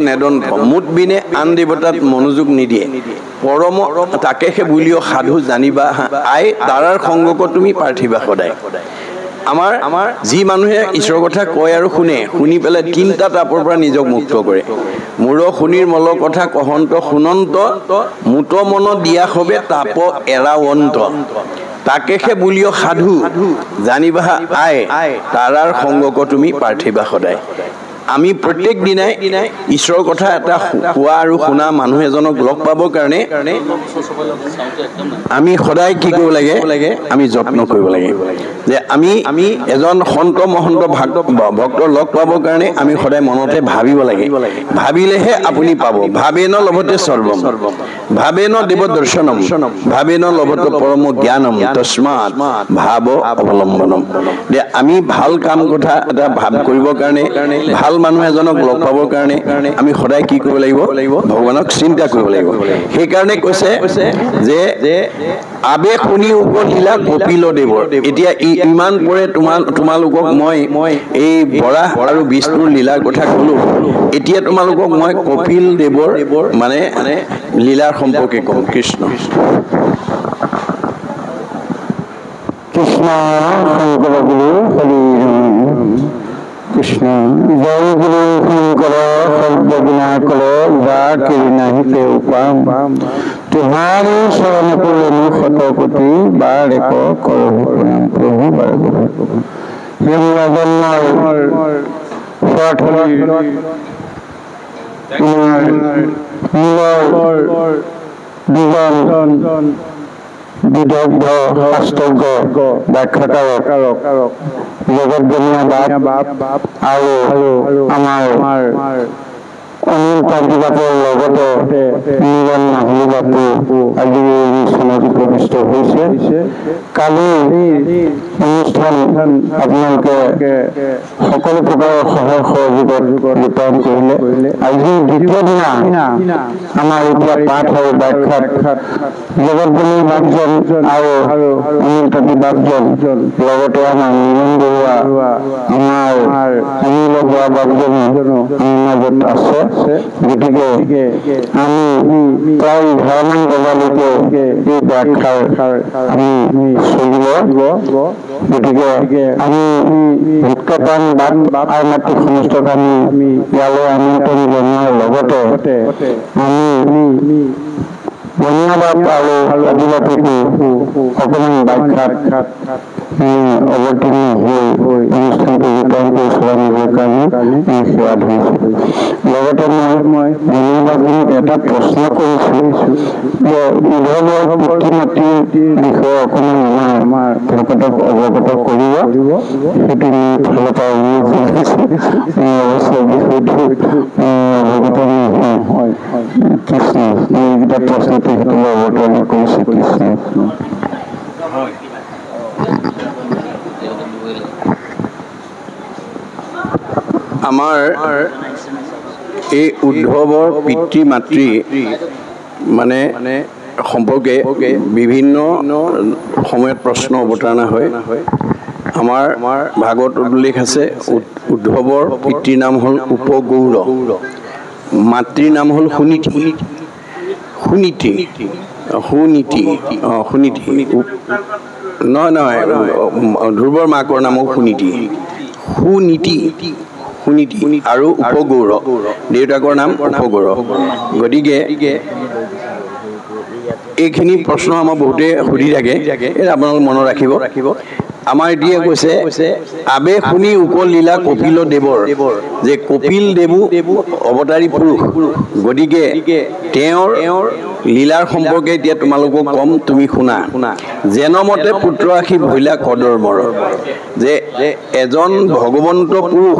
নেদন্ত মুদবিনে আন দেৱতাত মনোযোগ নিদিয়ে পৰম তাকেহে বুলিও সাধু জানিবা আই তাৰাৰ সংগক তুমি পাৰ্থিবা সদায় আমাৰ যি মানুহে ঈশ্বৰৰ কথা কয় আৰু শুনি পেলাই তিনিটা তাপৰ পৰা নিজক মুক্ত কৰে মূৰ শুনিৰ মল কথা কহন্ত শুনন্ত মুত মন দিয়া হবে তাপ এৰাৱন্ত তাকেহে বুলিও সাধু জানিবা আই তাৰাৰ সংগক তুমি পাৰ্থিবা সদায় আমি প্ৰত্যেক দিনাই ঈশ্বৰৰ কথা এটা কোৱা আৰু শুনা মানুহ এজনক লগ পাবৰ কাৰণে আমি সদায় কি কৰিব লাগে আমি যত্ন কৰিব লাগে যে আমি এজন সন্ত মহন্ত ভক্তৰ লগ পাবৰ কাৰণে আমি সদায় মনতে ভাবিব লাগে ভাবিলেহে আপুনি পাব ভাবেন লভতে সৰ্বম ভাবেন দেৱ দৰ্শনম ভাবেন লভত পৰম জ্ঞানম তস্মাৎ ভাৱ অৱলম্বনম যে আমি ভাল কাম কথা এটা ভাব কৰিবৰ কাৰণে ভাল মানুহ এজনক লগ পাবৰ কাৰণে আমি সদায় কি কৰিব লাগিব ভগৱানক চিন্তা কৰিব লাগিব সেই কাৰণে কৈছে যে আবে শুনি উপলীলা কপিল দেৱৰ এতিয়া ইমান পৰে তোমালোকক মই এই বৰাহ আৰু বিষ্ণুৰ লীলাৰ কথা ক'লো এতিয়া তোমালোকক মই কপিল দেৱৰ মানে লীলাৰ সম্পৰ্কে ক'ম কৃষ্ণ কৃষ্ণ শংকৰ গুৰু হৰি কৃষ্ণ জয় গুৰু শংকৰ শব্দ বিনা কৰে যা কেৰি নাহি তে উপাম তোমাৰি শৰণ পুৰণি শতকোটি বাৰ এক কৰহি প্ৰণাম প্ৰভু বাৰ বিদগ্ধ শাস্ত্ৰজ্ঞ ব্যাখ্যাকাৰক জগতজনীয়া বাপ আৰু আমাৰ অনিল কান্তি বাপুৰ লগতে নিৰল নাহলী বাপু আজি চনত উপবিষ্ট হৈছে কালি অনুষ্ঠান আপোনালোকে সকলো প্ৰকাৰৰ সহায় সহযোগত ৰূপায়ণ কৰিলে আজি দ্বিতীয় দিনা আমাৰ এতিয়া পাঠ আৰু ব্যাখ্যাত জগতজনী বাপজন আৰু অনিল কান্তি বাপজন লগতে আমাৰ নিৰণ বৰুৱা আমাৰ অনিল বৰুৱা বাপজনো আমাৰ মাজত আছে গতিকে আমি প্ৰায় 11 মান বজালৈকে এই ব্যাখ্যাৰ আমি চলিব গতিকে আমি ভক্তপ্ৰাণ বাপ আৰু মাতৃ সমস্তক আমি ইয়ালৈ আমন্ত্ৰণ জনোৱাৰ লগতে আমি বনীয়া বাপ আৰু আদিবাসীকো অকণমান ব্যাখ্যাত অৱতীৰ্ণ হৈ অনুষ্ঠানটো ৰূপায়ণ কৰি চলাই নিবৰ কাৰণে সেৱা ধৰিছোঁ লগতে মই বনীয়া বাপজনীক এটা প্ৰশ্ন কৰিছোঁ যে উদ্ধৱৰ পিতৃ মাতৃৰ বিষয়ে অকণমান আমাৰ ভকতক অৱগত কৰিব সেইটো মোৰ ফালৰ পৰা অনুৰোধ জনাইছোঁ অৱশ্যে বিষয়টো অৱগত নহয় কৃষ্ণ এইকেইটা প্ৰশ্নটো সেইটো অৱতৰণা কৰিছোঁ কৃষ্ণ আমাৰ এই উদ্ধৱৰ পিতৃ মাতৃ মানে সম্পৰ্কে বিভিন্ন সময়ত প্ৰশ্ন অৱতাৰণা হয় আমাৰ ভাগৱত উল্লেখ আছে উদ্ধৱৰ পিতৃৰ নাম হ'ল উপগৌৰ মাতৃৰ নাম হ'ল সুনীতি নহয় ধ্ৰুৱৰ মাকৰ নাম হ'ল সুনীতি আৰু উপগৌৰ দেউতাকৰ নাম উপগৌৰ গতিকে এইখিনি প্ৰশ্ন আমাৰ বহুতে সুধি থাকে আপোনালোকে মনত ৰাখিব আমাৰ এতিয়া কৈছে আবে শুনি উপলীলা কপিল দেৱৰ যে কপিল দেৱো অৱতাৰী পুৰুষ গতিকে তেওঁৰ লীলাৰ সম্পৰ্কে এতিয়া তোমালোকক কম তুমি শুনা জেনমতে পুত্ৰ আশী ভৈলা কদৰ্মৰ যে এজন ভগৱন্ত পুৰুষ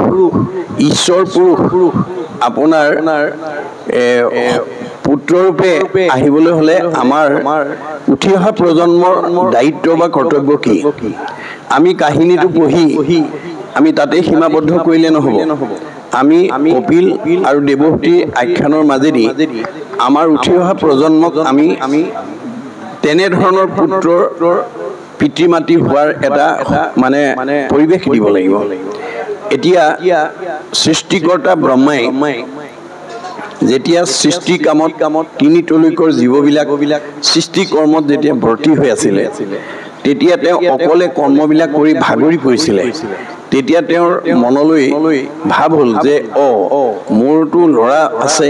ঈশ্বৰ পুৰুষ আপোনাৰ পুত্ৰৰূপে আহিবলৈ হ'লে আমাৰ উঠি অহা প্ৰজন্মৰ দায়িত্ব বা কৰ্তব্য কি আমি কাহিনীটো পঢ়ি আমি তাতে সীমাবদ্ধ কৰিলে নহ'ব আমি কপিল আৰু দেৱহূতিৰ আখ্যানৰ মাজেদি আমাৰ উঠি অহা প্ৰজন্মক আমি তেনেধৰণৰ পুত্ৰৰ পিতৃ মাতৃ হোৱাৰ এটা মানে পৰিৱেশ দিব লাগিব এতিয়া সৃষ্টিকৰ্তা ব্ৰহ্মাই যেতিয়া সৃষ্টি কামত তিনি তলৈকৰ জীৱবিলাক সৃষ্টি কৰ্মত যেতিয়া ব্ৰতী হৈ আছিলে তেতিয়া তেওঁ অকলে কৰ্মবিলাক কৰি ভাগৰি পৰিছিলে তেতিয়া তেওঁৰ মনলৈ ভাব হ'ল যে মোৰটো ল'ৰা আছে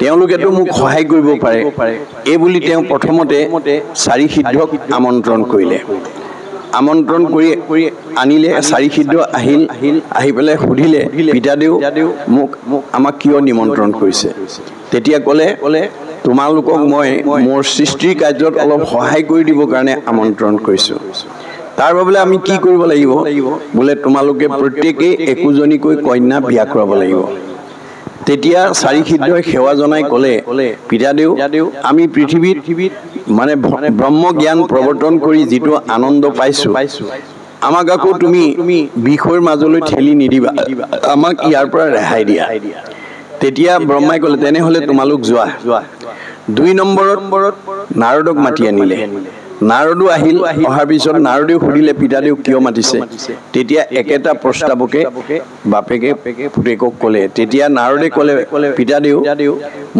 তেওঁলোকেতো মোক সহায় কৰিব পাৰে এই বুলি তেওঁ প্ৰথমতে চাৰি সিদ্ধক আমন্ত্ৰণ কৰিলে আমন্ত্ৰণ কৰি আনিলে চাৰি সিদ্ধ আহিল আহি পেলাই সুধিলে পিতাদেউ মোক আমাক কিয় নিমন্ত্ৰণ কৰিছে তেতিয়া ক'লে তোমালোকক মই মোৰ সৃষ্টিৰ কাৰ্যত অলপ সহায় কৰি দিবৰ কাৰণে আমন্ত্ৰণ কৰিছোঁ তাৰ বাবে আমি কি কৰিব লাগিব বোলে তোমালোকে প্ৰত্যেকেই একোজনীকৈ কন্যা বিয়া কৰাব লাগিব তেতিয়া চাৰি সিদ্ধই সেৱা জনাই ক'লে পিতাদেউ আমি পৃথিৱীত মানে ব্ৰহ্ম জ্ঞান প্ৰৱৰ্তন কৰি যিটো আনন্দ পাইছোঁ আমাক আকৌ তুমি বিষয়ৰ মাজলৈ ঠেলি নিদিবা আমাক ইয়াৰ পৰা ৰেহাই দিয়া তেতিয়া ব্ৰহ্মাই ক'লে তেনেহ'লে তোমালোক যোৱা 2 নম্বৰত নাৰদক মাতি আনিলে নাৰদো আহিল অহাৰ পিছত নাৰদেও সুধিলে পিতাদেউ কিয় মাতিছে তেতিয়া একেটা প্ৰস্তাৱকে বাপেকে পুতেকক ক'লে তেতিয়া নাৰদে ক'লে পিতাদেউ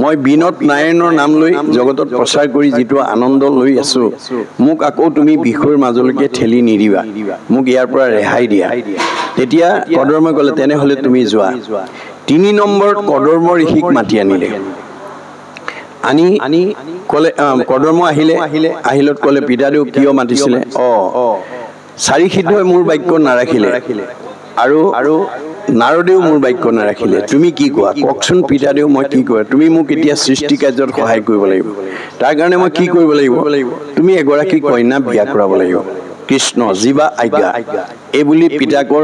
মই বিনত নাৰায়ণৰ নাম লৈ জগতত প্ৰচাৰ কৰি যিটো আনন্দ লৈ আছো মোক আকৌ তুমি বিষয়ৰ মাজলৈকে ঠেলি নিদিবা মোক ইয়াৰ পৰা ৰেহাই দিয়া তেতিয়া কদৰ্মই ক'লে তেনেহ'লে তুমি যোৱা 3 নম্বৰত কদৰ্ম ঋষিক মাতি আনিলে আনি ক'লে কদৰ্ম আহিলত ক'লে পিতাদেউ কিয় মাতিছিলে চাৰি সিদ্ধই মোৰ বাক্য নাৰাখিলে আৰু নাৰদেও মোৰ বাক্য নাৰাখিলে তুমি কি কোৱা কওকচোন পিতাদেউ মই কি কোৱা তুমি মোক এতিয়া সৃষ্টি কাৰ্যত সহায় কৰিব লাগিব তাৰ কাৰণে মই কি কৰিব লাগিব তুমি এগৰাকী কন্যা বিয়া কৰাব লাগিব কৃষ্ণ জীৱা আজ্ঞা এই বুলি পিতাকৰ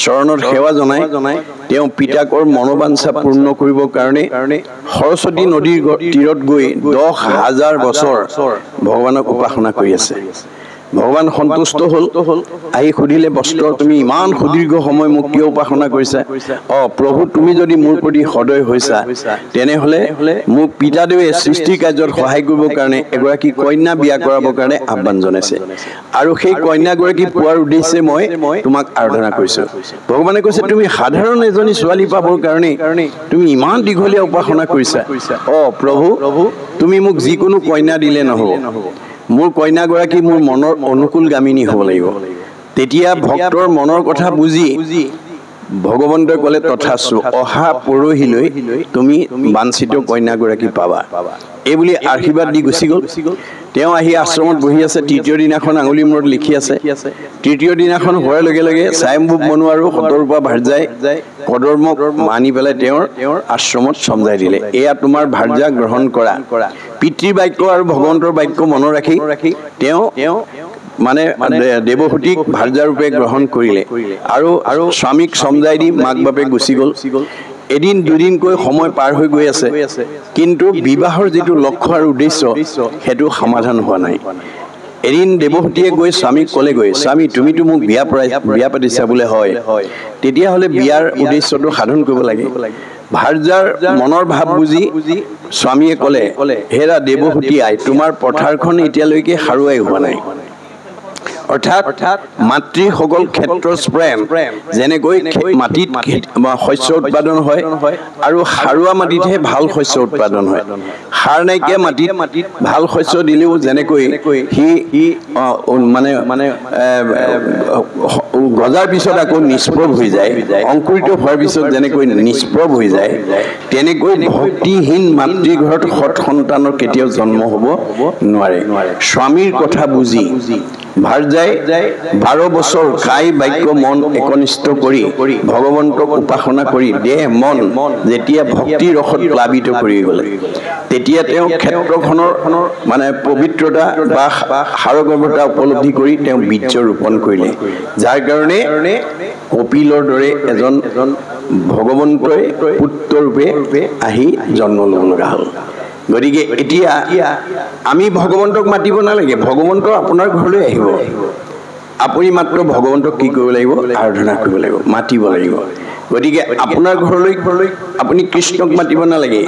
চৰণত সেৱা জনাই তেওঁ পিতাকৰ মনোবাঞ্ছা পূৰ্ণ কৰিবৰ কাৰণে সৰস্বতী নদীৰ তীৰত গৈ 10,000 বছৰ ভগৱানক উপাসনা কৰি আছে ভগৱান সন্তুষ্ট হ'ল আহি সুধিলে বস্ত্ৰ তুমি ইমান সুদীৰ্ঘ সময় মোক কিয় উপাসনা কৰিছা প্ৰভু তুমি যদি মোৰ প্ৰতি সদয় হৈছা তেনেহ'লে মোক পিতাদেৱে সৃষ্টি কাৰ্যত সহায় কৰিবৰ কাৰণে এগৰাকী কন্যা বিয়া কৰাবৰ কাৰণে আহ্বান জনাইছে আৰু সেই কন্যাগৰাকী পোৱাৰ উদ্দেশ্যে মই তোমাক আৰাধনা কৰিছোঁ ভগৱানে কৈছে তুমি সাধাৰণ এজনী ছোৱালী পাবৰ কাৰণে তুমি ইমান দীঘলীয়া উপাসনা কৰিছা প্ৰভু তুমি মোক যিকোনো কন্যা দিলে নহ'ব মোৰ কন্যাগৰাকী মোৰ মনৰ অনুকূলগামিনী হ'ব লাগিব তেতিয়া ভক্তৰ মনৰ কথা বুজি ভগৱন্তই ক'লে তথাস্তু অহা পৰহিলৈ তুমি বাঞ্ছিত কন্যাগৰাকী পাবা এই বুলি আশীৰ্বাদ দি গুচি গ'ল তেওঁ আহি আশ্ৰমত বহি আছে তৃতীয় দিনাখন আঙুলি মূৰত লিখি আছে তৃতীয় দিনাখন হোৱাৰ লগে লগে স্বয়ম্ভূ মনু আৰু শতৰূপা ভাৰ্যাই কদৰ্মক মানি পেলাই তেওঁৰ আশ্ৰমত চমজাই দিলে এয়া তোমাৰ ভাৰ্যা গ্ৰহণ কৰা পিতৃ বাক্য আৰু ভগৱন্তৰ বাক্য মনত ৰাখি তেওঁ মানে দেৱহূতিক ভাৰ্যাৰূপে গ্ৰহণ কৰিলে আৰু স্বামীক চমজাই দি মাক বাপে গুচি গ'ল এদিন দুদিনকৈ সময় পাৰ হৈ গৈ আছে কিন্তু বিবাহৰ যিটো লক্ষ্য আৰু উদ্দেশ্য সেইটো সমাধান হোৱা নাই এদিন দেৱহূতিয়ে গৈ স্বামীক ক'লেগৈ স্বামী তুমিতো মোক বিয়া পাতিছা বোলে হয় তেতিয়াহ'লে বিয়াৰ উদ্দেশ্যটো সাধন কৰিব লাগে ভাৰ্যাৰ মনৰ ভাৱ বুজি স্বামীয়ে ক'লে হেৰা দেৱহূতি আই তোমাৰ পথাৰখন এতিয়ালৈকে সাৰুৱাই হোৱা নাই অৰ্থাৎ মাতৃসকল ক্ষেত্ৰৰ প্ৰেম যেনেকৈ মাটিত শস্য উৎপাদন হয় আৰু সাৰুৱা মাটিতহে ভাল শস্য উৎপাদন হয় সাৰ নাইকিয়া মাটিত ভাল শস্য দিলেও যেনেকৈ সি মানে গজাৰ পিছত আকৌ নিষ্প্ৰভ হৈ যায় অংকুৰিত হোৱাৰ পিছত যেনেকৈ নিষ্প্ৰভ হৈ যায় তেনেকৈ ভক্তিহীন মাতৃঘৰত সৎ সন্তানৰ কেতিয়াও জন্ম হ'ব নোৱাৰে স্বামীৰ কথা বুজি ভাৰ্যাই 12 বছৰ কায় বাক্য মন একনিষ্ঠ কৰি ভগৱন্তক উপাসনা কৰি দেহ মন যেতিয়া ভক্তি ৰসত প্লাবিত কৰি গ'লে তেতিয়া তেওঁ ক্ষেত্ৰখনৰ মানে পবিত্ৰতা বা সাৰগৰ্ভতা উপলব্ধি কৰি তেওঁ বীৰ্য ৰোপণ কৰিলে যাৰ কাৰণে কপিলৰ দৰে এজন ভগৱন্তই পুত্ৰৰূপে আহি জন্ম ল'ব লগা হ'ল গতিকে এতিয়া আমি ভগৱন্তক মাতিব নালাগে ভগৱন্ত আপোনাৰ ঘৰলৈ আহিব আপুনি মাত্ৰ ভগৱন্তক কি কৰিব লাগিব আৰাধনা কৰিব লাগিব মাতিব লাগিব গতিকে আপোনাৰ ঘৰলৈ আপুনি কৃষ্ণক মাতিব নালাগে,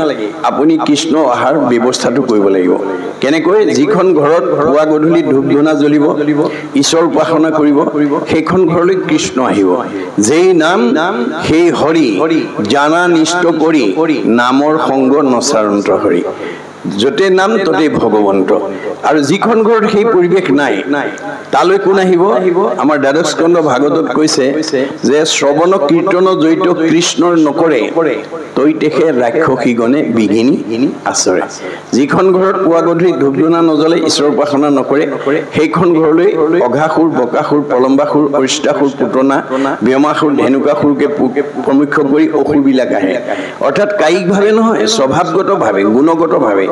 আপুনি কৃষ্ণ অহাৰ ব্যৱস্থাটো কৰিব লাগিব। কেনেকৈ? যিখন ঘৰত পুৱা গধূলি ধূপ ধূনা জ্বলিব, ঈশ্বৰ উপাসনা কৰিব, সেইখন ঘৰলৈ কৃষ্ণ আহিব। যেই নাম সেই হৰি, জানা নিষ্ঠ কৰি নামৰ সংগ নচাৰন্ত হৰি। যতে নাম ততে ভগৱন্ত। আৰু যিখন ঘৰত সেই পৰিৱেশ নাই তালৈ কোন আহিব? আমাৰ দ্বাদশ স্কন্ধ ভাগৱতত কৈছে যে শ্ৰৱণ কীৰ্তন জড়িত কৃষ্ণৰ নকৰে তৈতেষে ৰাক্ষসীগণে বিঘিনি আচৰে। যিখন ঘৰত পুৱা গধূলি ধূপ ধূনা নজ্বলে, ঈশ্বৰ উপাসনা নকৰে, সেইখন ঘৰলৈ অঘাসুৰ, বকাসুৰ, প্ৰলম্বাসুৰ, অৰিষ্টাসুৰ, পুতনা, ব্যোমাসুৰ, ধেনুকাসুৰকে প্ৰমুখ্য কৰি অসুৰবিলাক আহে। অৰ্থাৎ কায়িকভাৱে নহয়, স্বভাৱগতভাৱে, গুণগতভাৱে।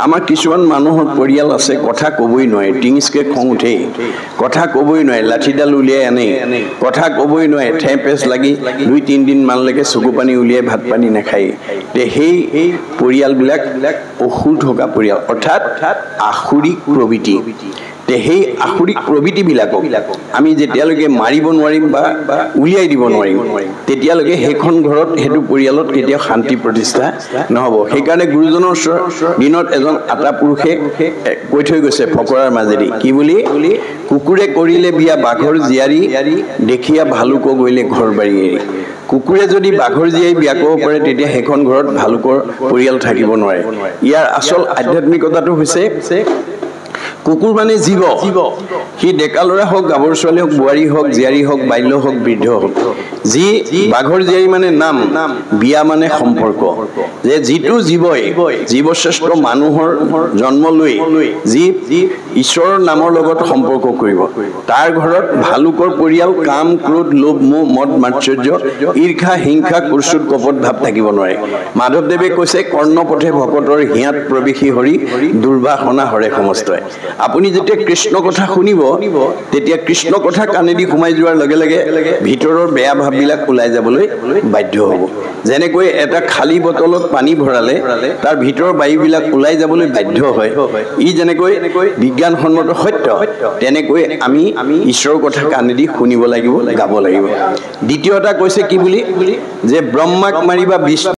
আমাৰ কিছুমান মানুহৰ পৰিয়াল আছে, কথা ক'বই নোৱাৰে, টিঙিচকে খং উঠেই, কথা ক'বই নোৱাৰে, লাঠিডাল উলিয়াই আনে, কথা ক'বই নোৱাৰে, ঠেঁ পেচ লাগি 2-3 দিন মানলৈকে চকু পানী উলিয়াই ভাত পানী নাখায়। সেই পৰিয়ালবিলাক অসুৰ থকা পৰিয়াল, অৰ্থাৎ আসুৰিক প্ৰবৃত্তি। সেই আসুৰিক প্ৰবৃত্তিবিলাকক আমি যেতিয়ালৈকে মাৰিব নোৱাৰিম বা উলিয়াই দিব নোৱাৰিম, তেতিয়ালৈকে সেইখন ঘৰত, সেইটো পৰিয়ালত কেতিয়াও শান্তি প্ৰতিষ্ঠা নহ'ব। সেইকাৰণে গুৰুজনৰ দিনত এজন আতা পুৰুষে কৈ থৈ গৈছে ফকৰাৰ মাজেদি, কি বুলি? কুকুৰে কৰিলে বিয়া বাঘৰ জীয়াৰী, দেখিয়া ভালুক গৈলে ঘৰ বাৰী এৰি। কুকুৰে যদি বাঘৰ জীয়াৰী বিয়া কৰিব পাৰে, তেতিয়া সেইখন ঘৰত ভালুকৰ পৰিয়াল থাকিব নোৱাৰে। ইয়াৰ আচল আধ্যাত্মিকতাটো হৈছে কুকুৰ মানে জীৱ, সি ডেকা ল'ৰা হওক, গাভৰু ছোৱালী হওক, বোৱাৰী হওক, জীয়াৰী হওক, বাল্য হওক, বৃদ্ধ হওক। যি বাঘৰ জীয়াৰী মানে নাম, বিয়া মানে সম্পৰ্ক। যে যিটো জীৱই জীৱশ্ৰেষ্ঠ মানুহৰ জন্ম লৈ যি ঈশ্বৰৰ নামৰ লগত সম্পৰ্ক কৰিব, তাৰ ঘৰত ভালুকৰ পৰিয়াল কাম, ক্ৰোধ, লোভ, মোহ, মদ, মাৎসৰ্য, ঈৰ্ষা, হিংসা, কুৰ্চুত, কপট ভাৱ থাকিব নোৱাৰে। মাধৱদেৱে কৈছে, কৰ্ণপথে ভকতৰ হিয়াত প্ৰৱেশী হৰি, দুৰ্বাসনা হৰে সমস্তই। আপুনি যেতিয়া কৃষ্ণ কথা শুনিব, তেতিয়া কৃষ্ণ কথা কাণেদি সোমাই যোৱাৰ লগে লগে ভিতৰৰ বেয়া ভাৱবিলাক ওলাই যাবলৈ বাধ্য হ'ব। যেনেকৈ এটা খালী বটলত পানী ভৰালে তাৰ ভিতৰৰ বায়ুবিলাক ওলাই যাবলৈ বাধ্য হয়, ই যেনেকৈ বিজ্ঞানসন্মত সত্য, তেনেকৈ আমি ঈশ্বৰৰ কথা কাণেদি শুনিব লাগিব, গাব লাগিব। দ্বিতীয় এটা কৈছে কি বুলি? যে ব্ৰহ্মাক মাৰিবা বিষ্ণু